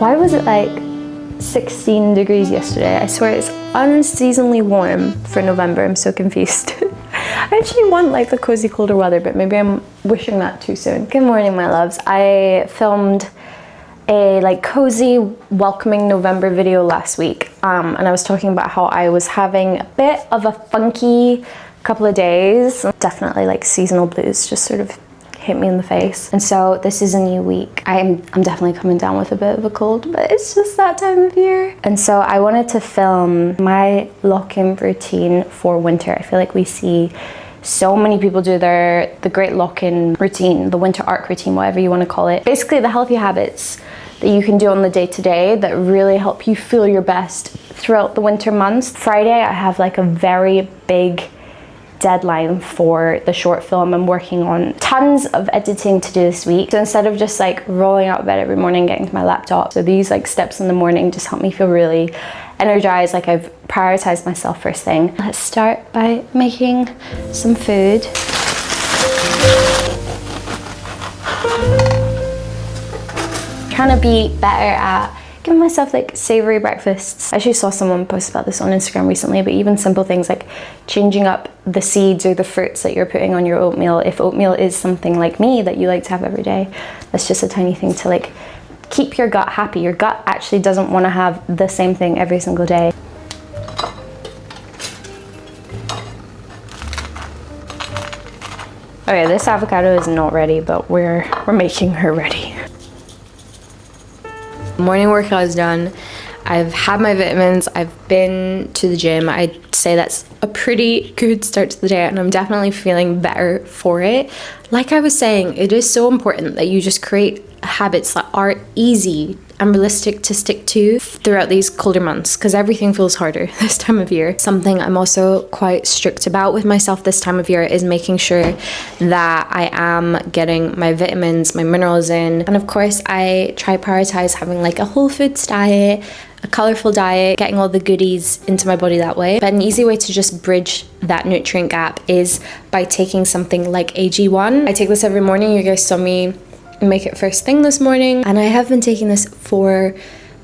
Why was it like 16 degrees yesterday? I swear it's unseasonably warm for November. I'm so confused. I actually want like the cozy colder weather, but maybe I'm wishing that too soon. Good morning, my loves. I filmed a like cozy welcoming November video last week, and I was talking about how I was having a bit of a funky couple of days. Definitely like seasonal blues just sort of hit me in the face. And so this is a new week. I'm definitely coming down with a bit of a cold, but it's just that time of year. And so I wanted to film my lock-in routine for winter. I feel like we see so many people do the great lock-in routine, the winter arc routine, whatever you want to call it. Basically the healthy habits that you can do on the day-to-day that really help you feel your best throughout the winter months. Friday I have like a very big deadline for the short film I'm working on. Tons of editing to do this week. So instead of just like rolling out of bed every morning, getting to my laptop, so these like steps in the morning just help me feel really energized, like I've prioritized myself first thing. Let's start by making some food. Trying to be better at giving myself like savory breakfasts. I actually saw someone post about this on Instagram recently, but even simple things like changing up the seeds or the fruits that you're putting on your oatmeal. If oatmeal is something like me that you like to have every day, that's just a tiny thing to like keep your gut happy. Your gut actually doesn't want to have the same thing every single day. Okay, this avocado is not ready, but we're making her ready. Morning workout is done. I've had my vitamins, I've been to the gym. I'd say that's a pretty good start to the day, and I'm definitely feeling better for it. Like I was saying, it is so important that you just create habits that are easy and realistic to stick to throughout these colder months, because everything feels harder this time of year. Something I'm also quite strict about with myself this time of year is making sure that I am getting my vitamins, my minerals in. And of course, I try prioritize having like a whole foods diet, a colorful diet, getting all the goodies into my body that way. But an easy way to just bridge that nutrient gap is by taking something like AG1. I take this every morning. You guys saw me make it first thing this morning, and I have been taking this for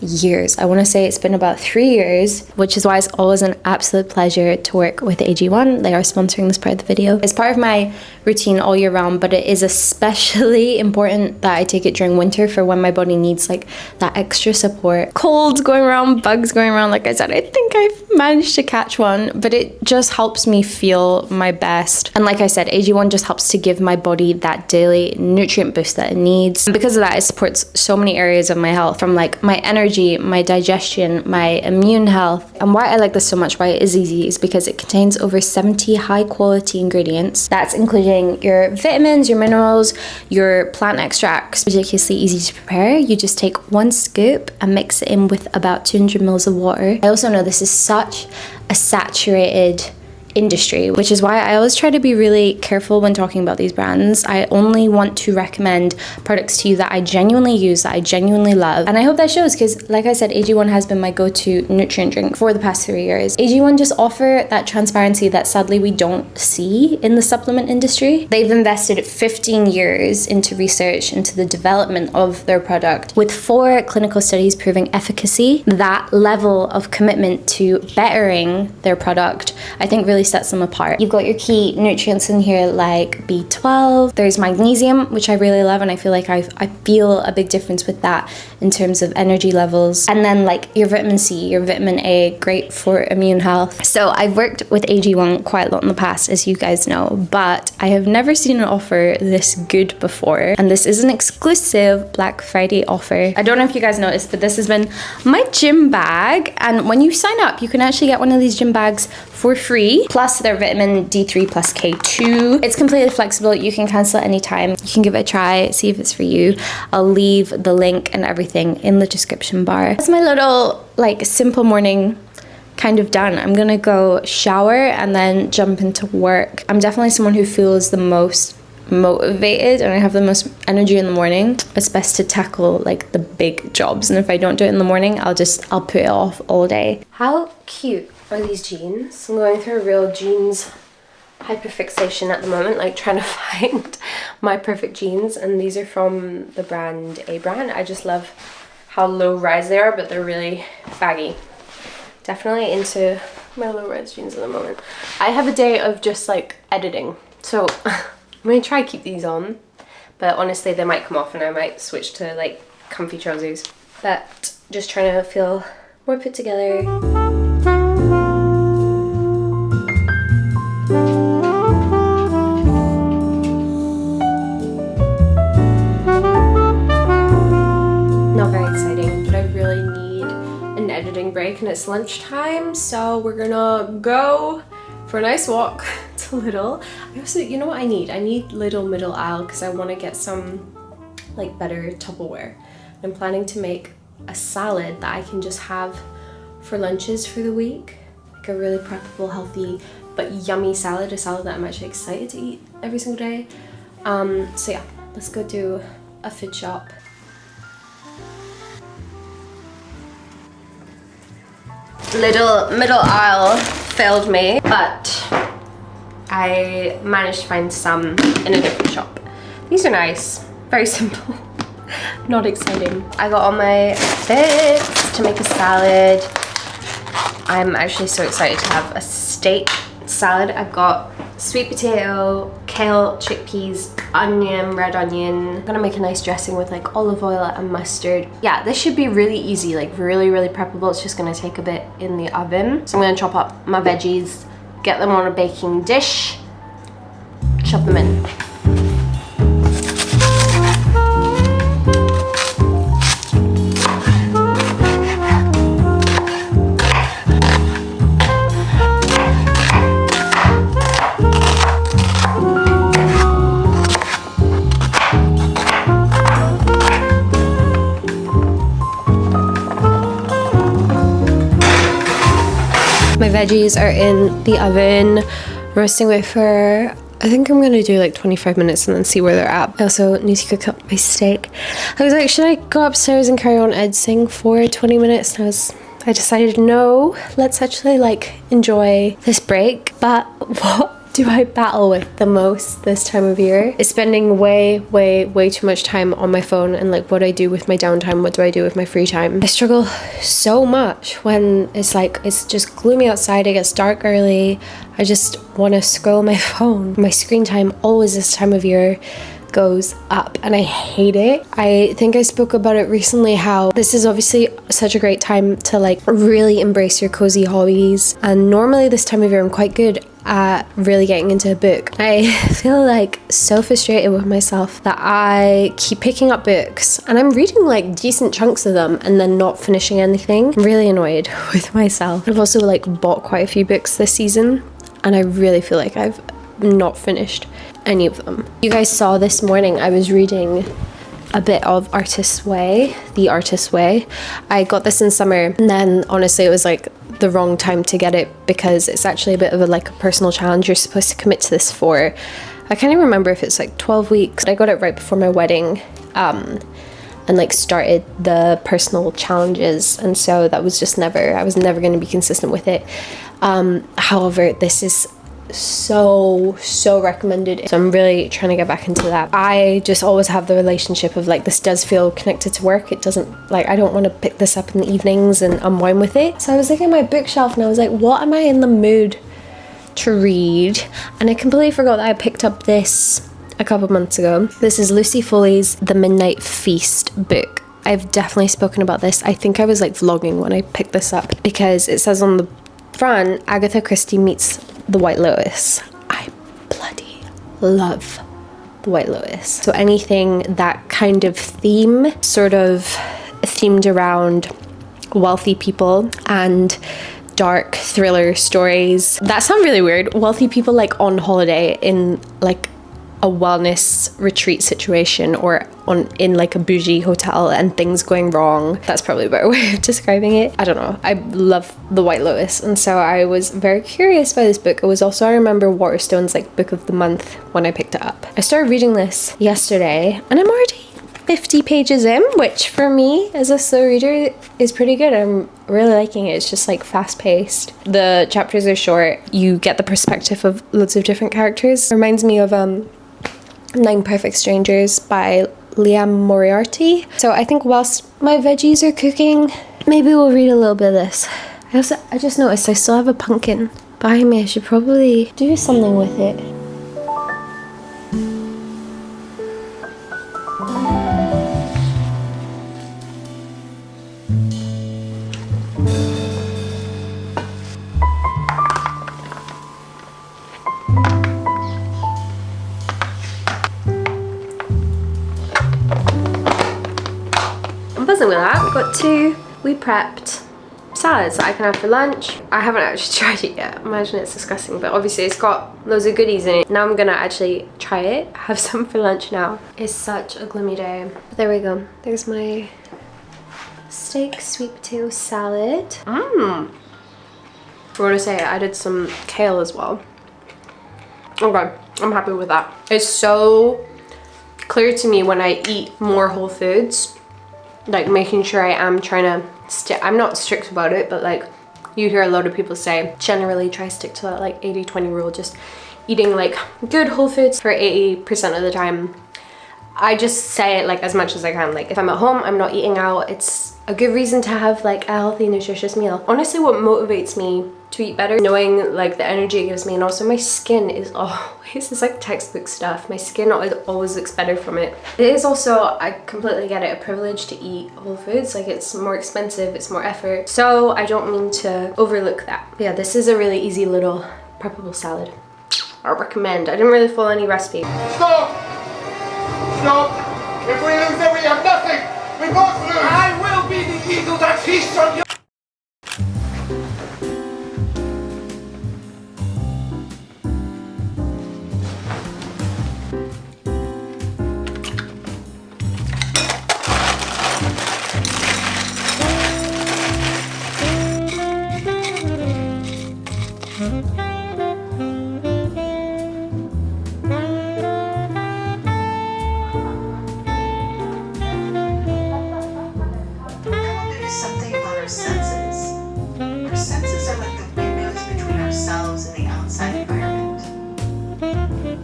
years. I want to say it's been about 3 years, which is why it's always an absolute pleasure to work with AG1. They are sponsoring this part of the video. It's part of my routine all year round, but it is especially important that I take it during winter for when my body needs like that extra support. Colds going around, bugs going around, like I said, I think I've managed to catch one, but it just helps me feel my best. And like I said, AG1 just helps to give my body that daily nutrient boost that it needs. And because of that, it supports so many areas of my health, from like my energy, my digestion, my immune health. And why I like this so much, why it is easy, is because it contains over 70 high quality ingredients. That's including your vitamins, your minerals, your plant extracts. Ridiculously easy to prepare. You just take 1 scoop and mix it in with about 200 mils of water. I also know this is such a saturated industry, which is why I always try to be really careful when talking about these brands. I only want to recommend products to you that I genuinely use, that I genuinely love. And I hope that shows, because like I said, AG1 has been my go-to nutrient drink for the past 3 years. AG1 just offer that transparency that sadly we don't see in the supplement industry. They've invested 15 years into research, into the development of their product, with 4 clinical studies proving efficacy. That level of commitment to bettering their product, I think, really sets them apart. You've got your key nutrients in here like B12, there's magnesium, which I really love, and I feel like I feel a big difference with that in terms of energy levels. And then like your vitamin C, your vitamin A, great for immune health. So I've worked with AG1 quite a lot in the past, as you guys know, but I have never seen an offer this good before. And this is an exclusive Black Friday offer. I don't know if you guys noticed, but this has been my gym bag. And when you sign up, you can actually get one of these gym bags for free, plus their vitamin D3 plus K2. It's completely flexible. You can cancel at any time. You can give it a try, see if it's for you. I'll leave the link and everything in the description bar. That's my little like simple morning kind of done. I'm gonna go shower and then jump into work. I'm definitely someone who feels the most motivated and I have the most energy in the morning. It's best to tackle like the big jobs, and if I don't do it in the morning, I'll put it off all day. How cute are these jeans? I'm going through a real jeans hyperfixation at the moment, like trying to find my perfect jeans, and these are from the brand A brand. I just love how low rise they are, but they're really baggy. Definitely into my low rise jeans at the moment. I have a day of just like editing, so I'm gonna try to keep these on, but honestly they might come off and I might switch to like comfy trousers. But just trying to feel more put together. Not very exciting, but I really need an editing break and it's lunchtime, so we're gonna go for a nice walk to Lidl. I also, you know what I need? I need Lidl middle aisle because I want to get some like better Tupperware. I'm planning to make a salad that I can just have for lunches for the week. Like a really preppable, healthy, but yummy salad. A salad that I'm actually excited to eat every single day. So yeah, let's go do a food shop. Lidl middle aisle failed me, but I managed to find some in a different shop. These are nice, very simple, not exciting. I got all my bits to make a salad. I'm actually so excited to have a steak salad. I've got sweet potato, kale, chickpeas, onion, red onion. I'm gonna make a nice dressing with like olive oil and mustard. Yeah, this should be really easy, like really preppable. It's just gonna take a bit in the oven. So I'm gonna chop up my veggies, get them on a baking dish, shove them in. My veggies are in the oven, roasting it for, I think I'm gonna do like 25 minutes and then see where they're at. I also need to cook up my steak. I was like, should I go upstairs and carry on editing for 20 minutes? And I decided no, let's actually like enjoy this break. But what do I battle with the most this time of year is spending way too much time on my phone, and like what I do with my downtime, what do I do with my free time. I struggle so much when it's like it's just gloomy outside, it gets dark early, I just want to scroll my phone. My screen time always this time of year goes up and I hate it. I think I spoke about it recently, how this is obviously such a great time to like really embrace your cozy hobbies, and normally this time of year I'm quite good at really getting into a book. I feel like so frustrated with myself that I keep picking up books and I'm reading like decent chunks of them and then not finishing anything. I'm really annoyed with myself. I've also like bought quite a few books this season and I really feel like I've not finished any of them. You guys saw this morning I was reading a bit of Artist's Way, The Artist's Way. I got this in summer and then honestly it was like the wrong time to get it because it's actually a bit of a personal challenge. You're supposed to commit to this for, I can't even remember if it's like 12 weeks. I got it right before my wedding and like started the personal challenges, and so that was just I was never going to be consistent with it. However, this is so recommended, so I'm really trying to get back into that. I just always have the relationship of like this does feel connected to work. It doesn't, like I don't want to pick this up in the evenings and unwind with it. So I was looking at my bookshelf and I was like, what am I in the mood to read? And I completely forgot that I picked up this a couple months ago. This is Lucy Foley's The Midnight Feast book. I've definitely spoken about this. I think I was like vlogging when I picked this up because it says on the front, Agatha Christie meets the White Lotus. I bloody love the White Lotus. So anything that kind of theme, sort of themed around wealthy people and dark thriller stories. That sounds really weird. Wealthy people like on holiday in like a wellness retreat situation or in like a bougie hotel and things going wrong. That's probably a better way of describing it. I don't know. I love The White Lotus, and so I was very curious by this book. It was also, I remember, Waterstone's like book of the month when I picked it up. I started reading this yesterday and I'm already 50 pages in, which for me as a slow reader is pretty good. I'm really liking it. It's just like fast paced. The chapters are short. You get the perspective of loads of different characters. It reminds me of 9 Perfect Strangers by Liam Moriarty. So I think whilst my veggies are cooking, maybe we'll read a little bit of this. I just noticed I still have a pumpkin behind me. I should probably do something with it. With that, we got two. We prepped salads that I can have for lunch. I haven't actually tried it yet. Imagine it's disgusting, but obviously it's got loads of goodies in it. Now I'm gonna actually try it, have some for lunch now. It's such a gloomy day. But there we go. There's my steak sweet potato salad. I want to say I added some kale as well. Okay, I'm happy with that. It's so clear to me when I eat more whole foods, like making sure I am trying to I'm not strict about it, but like you hear a lot of people say, generally try to stick to that like 80-20 rule, just eating like good whole foods for 80% of the time. I just say it like as much as I can. Like if I'm at home, I'm not eating out. It's a good reason to have like a healthy, nutritious meal. Honestly, what motivates me to eat better, knowing like the energy it gives me, and also my skin is always, it's like textbook stuff. My skin always looks better from it. It is also, I completely get it, a privilege to eat whole foods. Like it's more expensive, it's more effort. So I don't mean to overlook that. But yeah, this is a really easy little preppable salad. I recommend. I didn't really follow any recipe. Stop! Stop! If we lose then we have nothing! We both lose! I will be the eagle that feasts on you!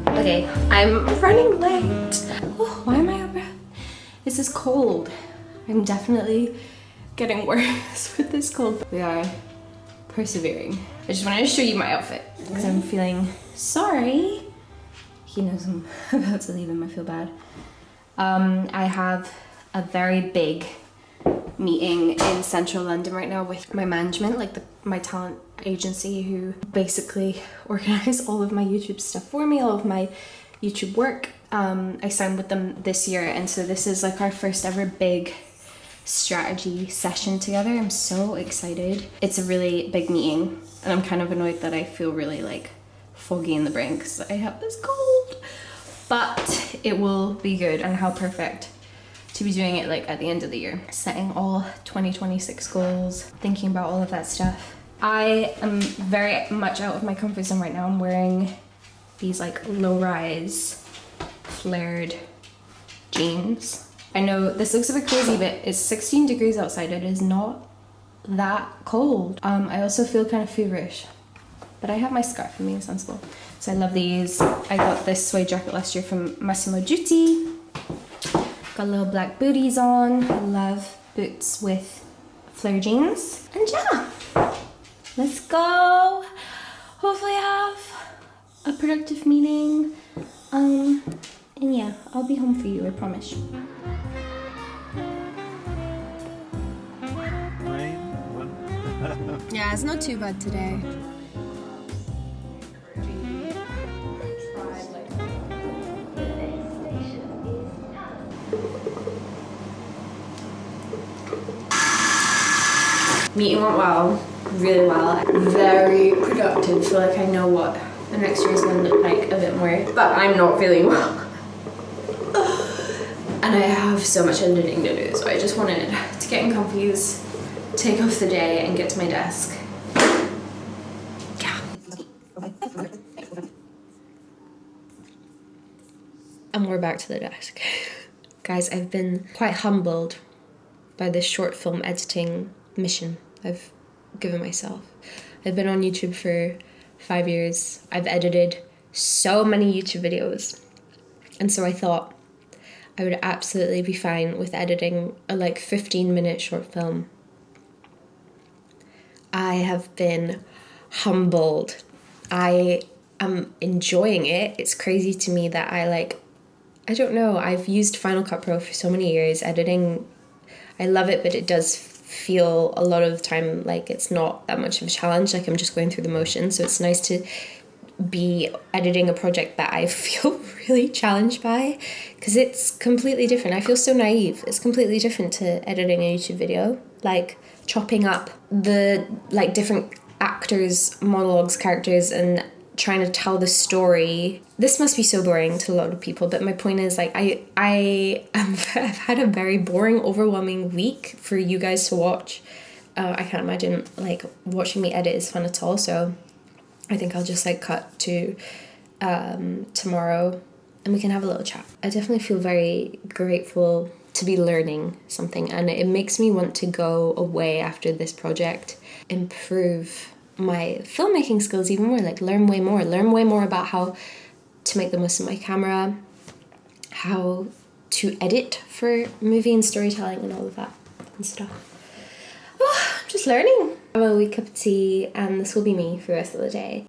Okay, I'm running late. Oh, why am I out of breath? This is cold. I'm definitely getting worse with this cold. We are persevering. I just wanted to show you my outfit because I'm feeling sorry. He knows I'm about to leave him, I feel bad. I have a very big meeting in central London right now with my management, like my talent agency, who basically organize all of my YouTube stuff for me, all of my YouTube work. I signed with them this year, and so this is like our first ever big strategy session together. I'm so excited. It's a really big meeting, and I'm kind of annoyed that I feel really like foggy in the brain because I have this cold, but it will be good. And how perfect to be doing it like at the end of the year, setting all 2026 goals, thinking about all of that stuff. I am very much out of my comfort zone right now. I'm wearing these like low-rise flared jeans. I know this looks a bit crazy, but it's 16 degrees outside. It is not that cold. I also feel kind of feverish, but I have my scarf with me, it's sensible. So I love these. I got this suede jacket last year from Massimo Dutti. Got little black booties on. I love boots with flare jeans. And yeah, let's go. Hopefully have a productive meeting. And yeah, I'll be home for you, I promise. Yeah, it's not too bad today. Meeting went well, really well. Very productive, feel like I know what the next year is going to look like a bit more, but I'm not feeling well. And I have so much editing to do, so I just wanted to get in comfies, take off the day and get to my desk. Yeah. And we're back to the desk. Guys, I've been quite humbled by this short film editing mission I've given myself. I've been on YouTube for 5 years. I've edited so many YouTube videos. And so I thought I would absolutely be fine with editing a like 15-minute short film. I have been humbled. I am enjoying it. It's crazy to me that I don't know, I've used Final Cut Pro for so many years. Editing, I love it, but it does feel a lot of the time like it's not that much of a challenge, like I'm just going through the motions. So it's nice to be editing a project that I feel really challenged by, because it's completely different. I feel so naive. It's completely different to editing a YouTube video, like chopping up the like different actors, monologues, characters, and trying to tell the story. This must be so boring to a lot of people, but my point is like I've had a very boring, overwhelming week for you guys to watch. I can't imagine like watching me edit is fun at all, so I think I'll just like cut to tomorrow and we can have a little chat. I definitely feel very grateful to be learning something, and it makes me want to go away after this project, improve my filmmaking skills even more, like learn way more about how to make the most of my camera, how to edit for movie and storytelling and all of that and stuff. Oh, I'm just learning. I have a wee cup of tea and this will be me for the rest of the day.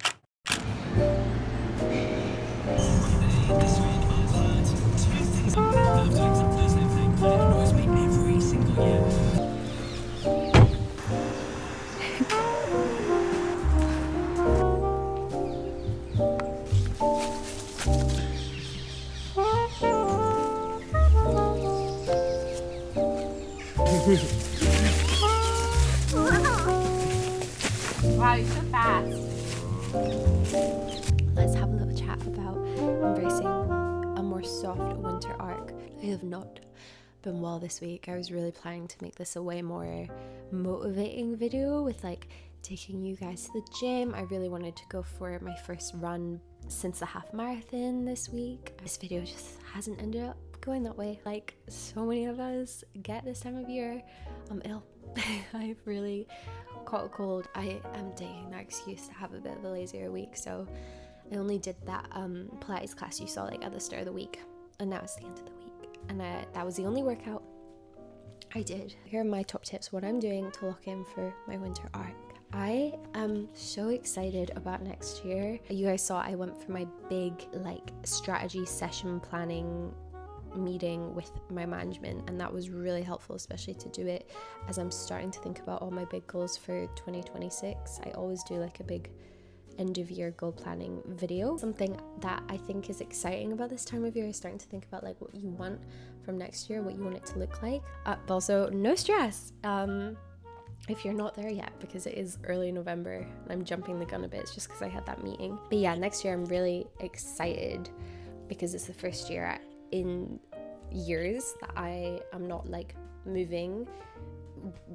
Wow, you're so fast. Let's have a little chat about embracing a more soft winter arc. I have not been well this week. I was really planning to make this a way more motivating video with like taking you guys to the gym. I really wanted to go for my first run since the half marathon this week. This video just hasn't ended up going that way. Like so many of us get this time of year, I'm ill. I've really caught a cold. I am taking that excuse to have a bit of a lazier week, so I only did that Pilates class you saw like at the start of the week, and now it's the end of the week, and that was the only workout I did. Here are my top tips, what I'm doing to lock in for my winter arc. I am so excited about next year. You guys saw I went for my big like strategy session planning meeting with my management, and that was really helpful, especially to do it as I'm starting to think about all my big goals for 2026. I always do like a big end of year goal planning video. Something that I think is exciting about this time of year is starting to think about like what you want from next year, what you want it to look like. But also no stress if you're not there yet, because it is early November and I'm jumping the gun a bit. It's just because I had that meeting. But yeah, next year I'm really excited because it's the first year in years that I am not like moving,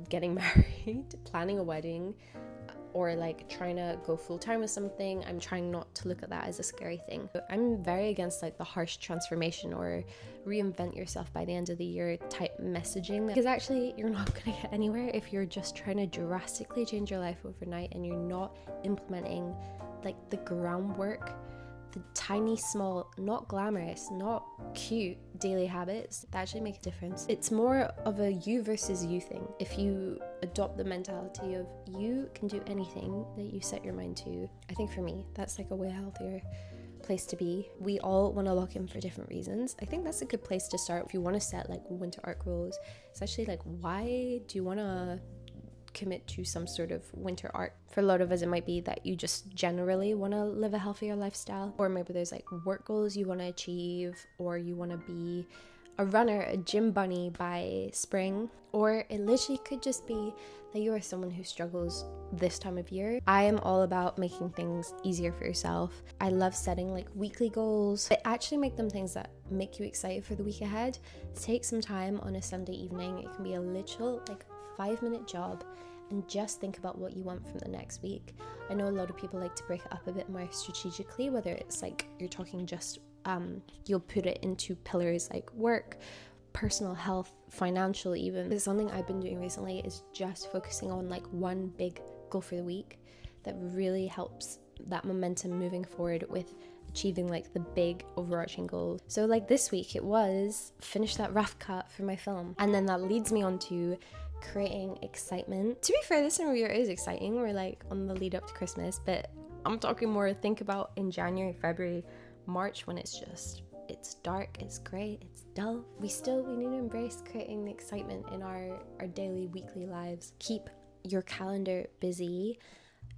getting married, planning a wedding, or like trying to go full-time with something. I'm trying not to look at that as a scary thing. I'm very against like the harsh transformation or reinvent yourself by the end of the year type messaging, because actually you're not gonna get anywhere if you're just trying to drastically change your life overnight and you're not implementing like the groundwork, the tiny, small, not glamorous, not cute daily habits that actually make a difference. It's more of a you versus you thing. If you adopt the mentality of you can do anything that you set your mind to, I think for me, that's like a way healthier place to be. We all want to lock in for different reasons. I think that's a good place to start if you want to set like winter arc goals. It's actually like, why do you want to commit to some sort of winter arc? For a lot of us, it might be that you just generally want to live a healthier lifestyle, or maybe there's like work goals you want to achieve, or you want to be a runner, a gym bunny by spring, or it literally could just be that you are someone who struggles this time of year. I am all about making things easier for yourself. I love setting like weekly goals, but actually make them things that make you excited for the week ahead. Take some time on a Sunday evening. It can be a literal like 5-minute job, and just think about what you want from the next week. I know a lot of people like to break it up a bit more strategically, whether it's like you're talking just you'll put it into pillars like work, personal health, financial even. But something I've been doing recently is just focusing on like one big goal for the week that really helps that momentum moving forward with achieving like the big overarching goals. So like this week it was finish that rough cut for my film, and then that leads me on to creating excitement. To be fair, this time of year is exciting. We're like on the lead up to Christmas, but I'm talking more, think about in January, February, March, when it's dark, it's grey, it's dull. We need to embrace creating the excitement in our daily, weekly lives. Keep your calendar busy.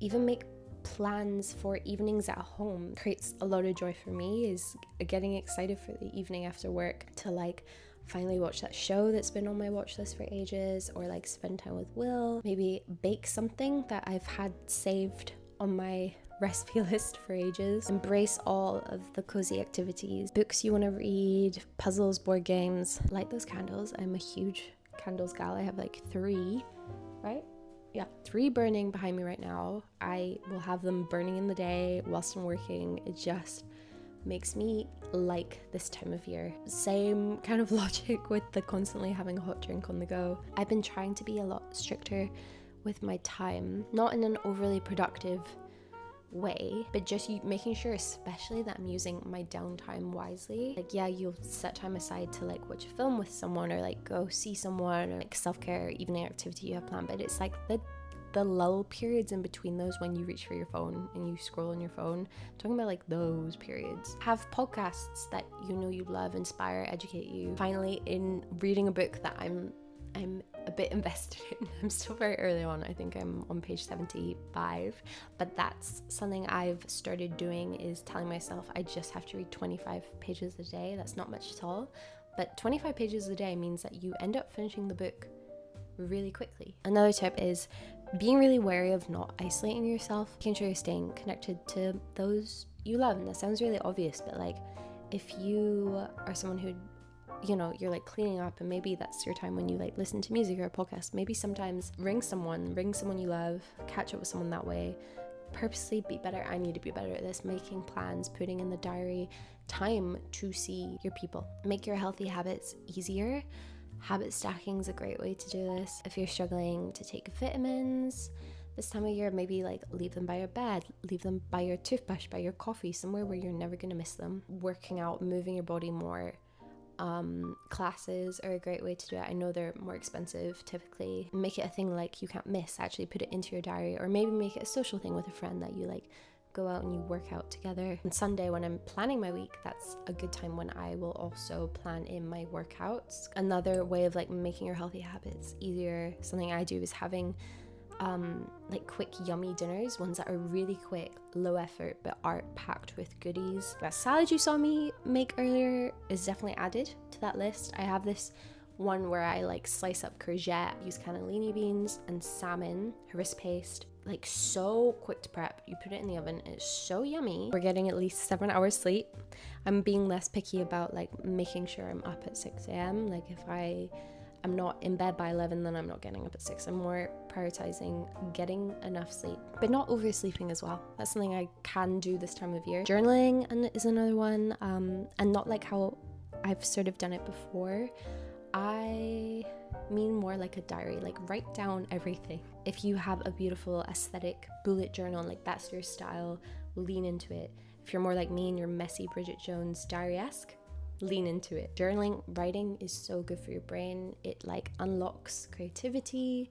Even make plans for evenings at home. Creates a lot of joy for me is getting excited for the evening after work to like finally watch that show that's been on my watch list for ages, or like spend time with Will, maybe bake something that I've had saved on my recipe list for ages. Embrace all of the cozy activities, books you want to read, puzzles, board games. Light those candles. I'm a huge candles gal. I have like 3, right? Yeah, 3 burning behind me right now. I will have them burning in the day whilst I'm working. It just makes me like this time of year. Same kind of logic with the constantly having a hot drink on the go. I've been trying to be a lot stricter with my time, not in an overly productive way, but just making sure especially that I'm using my downtime wisely. Like, yeah, you'll set time aside to like watch a film with someone, or like go see someone, or like self-care evening activity you have planned, but it's like the lull periods in between those when you reach for your phone and you scroll on your phone. I'm talking about like those periods. Have podcasts that you know you love, inspire, educate you. Finally, in reading a book that I'm a bit invested in. I'm still very early on. I think I'm on page 75, but that's something I've started doing, is telling myself I just have to read 25 pages a day. That's not much at all, but 25 pages a day means that you end up finishing the book really quickly. Another tip is being really wary of not isolating yourself, making sure you're staying connected to those you love. And that sounds really obvious, but like if you are someone who, you know, you're like cleaning up, and maybe that's your time when you like listen to music or a podcast, maybe sometimes ring someone you love, catch up with someone that way. Purposely be better. I need to be better at this, making plans, putting in the diary time to see your people. Make your healthy habits easier. Habit stacking is a great way to do this. If you're struggling to take vitamins this time of year, maybe like leave them by your bed, leave them by your toothbrush, by your coffee, somewhere where you're never going to miss them. Working out, moving your body more. Classes are a great way to do it. I know they're more expensive typically. Make it a thing like you can't miss. Actually put it into your diary, or maybe make it a social thing with a friend that you like go out and you work out together. On Sunday, when I'm planning my week, that's a good time when I will also plan in my workouts. Another way of like making your healthy habits easier, something I do, is having like quick yummy dinners, ones that are really quick, low effort, but are packed with goodies. That salad you saw me make earlier is definitely added to that list. I have this one where I like slice up courgette, use cannellini beans and salmon, harissa paste, like so quick to prep. You put it in the oven, it's so yummy. We're getting at least 7 hours sleep. I'm being less picky about like making sure I'm up at 6 a.m. Like if I'm not in bed by 11, then I'm not getting up at 6. I'm more prioritizing getting enough sleep, but not oversleeping as well. That's something I can do this time of year. Journaling is another one, and not like how I've sort of done it before. I mean more like a diary, like write down everything. If you have a beautiful aesthetic bullet journal, like that's your style, lean into it. If you're more like me and you're messy Bridget Jones diary-esque, lean into it. Journaling, writing is so good for your brain. It like unlocks creativity.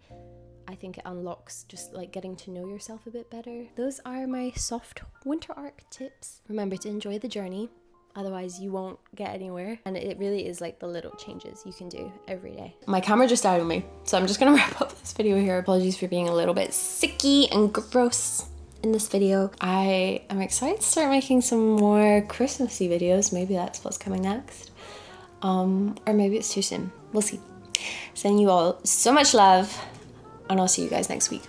I think it unlocks just like getting to know yourself a bit better. Those are my soft winter arc tips. Remember to enjoy the journey, otherwise you won't get anywhere. And it really is like the little changes you can do every day. My camera just died on me, so I'm just gonna wrap up this video here. Apologies for being a little bit sicky and gross in this video. I am excited to start making some more Christmassy videos. Maybe that's what's coming next. Or maybe it's too soon. We'll see. Sending you all so much love, and I'll see you guys next week.